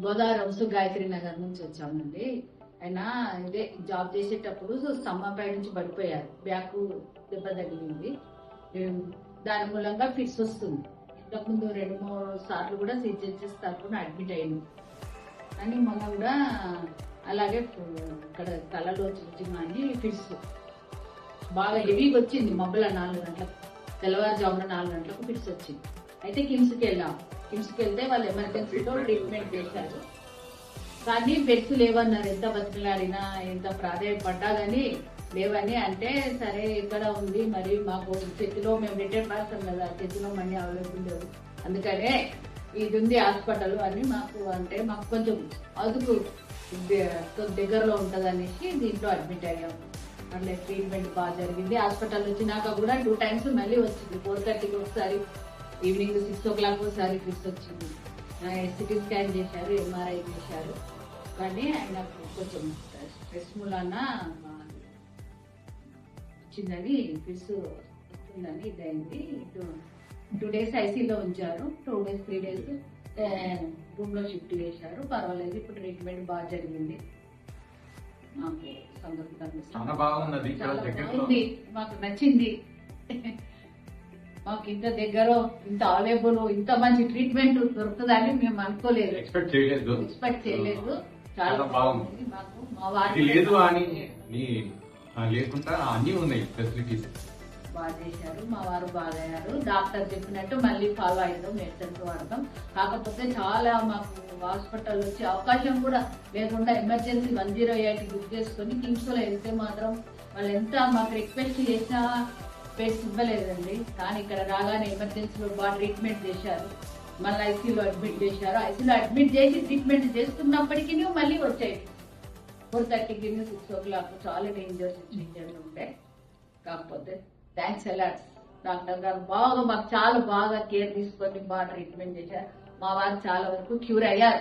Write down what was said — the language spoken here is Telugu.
గోదావరి హౌస్ గాయత్రి నగర్ నుంచి వచ్చామండి. ఆయన ఇదే జాబ్ చేసేటప్పుడు స్తంభంపై నుంచి పడిపోయారు, బ్యాక్ దెబ్బ తగిలింది. దాని మూలంగా ఫిట్స్ వస్తుంది. ఇంతకుముందు 2-3 సార్లు కూడా సిజెన్సెస్ తరఫున అడ్మిట్ అయింది. కానీ మొన్న కూడా అలాగే ఇక్కడ తలలో చిన్న ఫిట్స్ బాగా హెవీగా వచ్చింది. మబ్బుల 4 గంటలకు, తెల్లవారుజామున 4 గంటలకు ఫిట్స్ వచ్చింది. అయితే కిమ్స్కి వెళ్ళాం. కిమ్స్కి వెళ్తే వాళ్ళు ఎమర్జెన్సీలో ట్రీట్మెంట్ చేశారు. కానీ బెడ్స్ లేవన్నారు. ఎంత బతికిలాడినా ఎంత ప్రాధాన్యపడ్డా కానీ లేవని అంటే, సరే ఇక్కడ ఉంది మరి మాకు చేతిలో, మేము రిటైర్ పర్సన్ కదా, చేతిలో మనీ అవైలబుల్ లేవు, అందుకనే ఇది ఉంది హాస్పిటల్ అని మాకు అంటే మాకు కొంచెం అదుపు దగ్గరలో ఉంటుంది అనేసి దీంట్లో అడ్మిట్ అయ్యాము. అంటే ట్రీట్మెంట్ బాగా జరిగింది. హాస్పిటల్ వచ్చినాక కూడా 2 times మళ్ళీ వచ్చింది. 4:30కి ఒకసారి, ఈవినింగ్ 6 o'clock ఒకసారి ఫిక్స్ వచ్చింది. సిటీ స్కాన్ చేశారు, MRI చేశారు. కానీ ఆయనకు కొంచెం స్ట్రెస్ మూలాన వచ్చిందని, ఫిట్స్ వస్తుందని ఇదైంది. 2 days ఐసీలో ఉంచారు. 2 days 3 days రూమ్ లో షిఫ్ట్ చేశారు. పర్వాలేదు, ఇప్పుడు ట్రీట్మెంట్ బాగా జరిగింది. మాకు చాలా బాగున్నది, మాకు నచ్చింది. మాకు ఇంత దగ్గర, ఇంత అవైలబుల్, ఇంత మంచి ట్రీట్మెంట్ దొరుకుతుందని మేము అనుకోలేదు, ఎక్స్పెక్ట్ చేయలేదు. చాలా బాగుంది. మాకు మా వారి లేదు అని లేకుండా అన్ని ఉన్నాయి ఫెసిలిటీస్ బాగా చేశారు. మా వారు బాగా అయ్యారు. డాక్టర్ చెప్పినట్టు మళ్ళీ ఫాలో అవుతాం, మెడిసిన్స్ వాడతాం. కాకపోతే చాలా మాకు హాస్పిటల్ వచ్చే అవకాశం కూడా లేకుండా ఎమర్జెన్సీ 108 బుక్ చేసుకుని కిమ్స్ లో వెళ్తే మాత్రం వాళ్ళు ఎంత మాకు రిక్వెస్ట్ చేసినా బెడ్స్ ఇవ్వలేదండి. కానీ ఇక్కడ రాగానే ఎమర్జెన్సీలో బాగా ట్రీట్మెంట్ చేశారు. మళ్ళీ ఐసీలో అడ్మిట్ చేశారు. ఐసీలో అడ్మిట్ చేసి ట్రీట్మెంట్ చేస్తున్నప్పటికీ మళ్ళీ వచ్చాయి 4:30కి 6 o'clock. చాలా డేంజర్ సిచ్యువేషన్లు ఉంటాయి. కాకపోతే థ్యాంక్స్ అలాట్, డాక్టర్ గారు బాగా మాకు చాలా బాగా కేర్ తీసుకొని బాగా ట్రీట్మెంట్ చేశారు. మా వారు చాలా వరకు క్యూర్ అయ్యారు.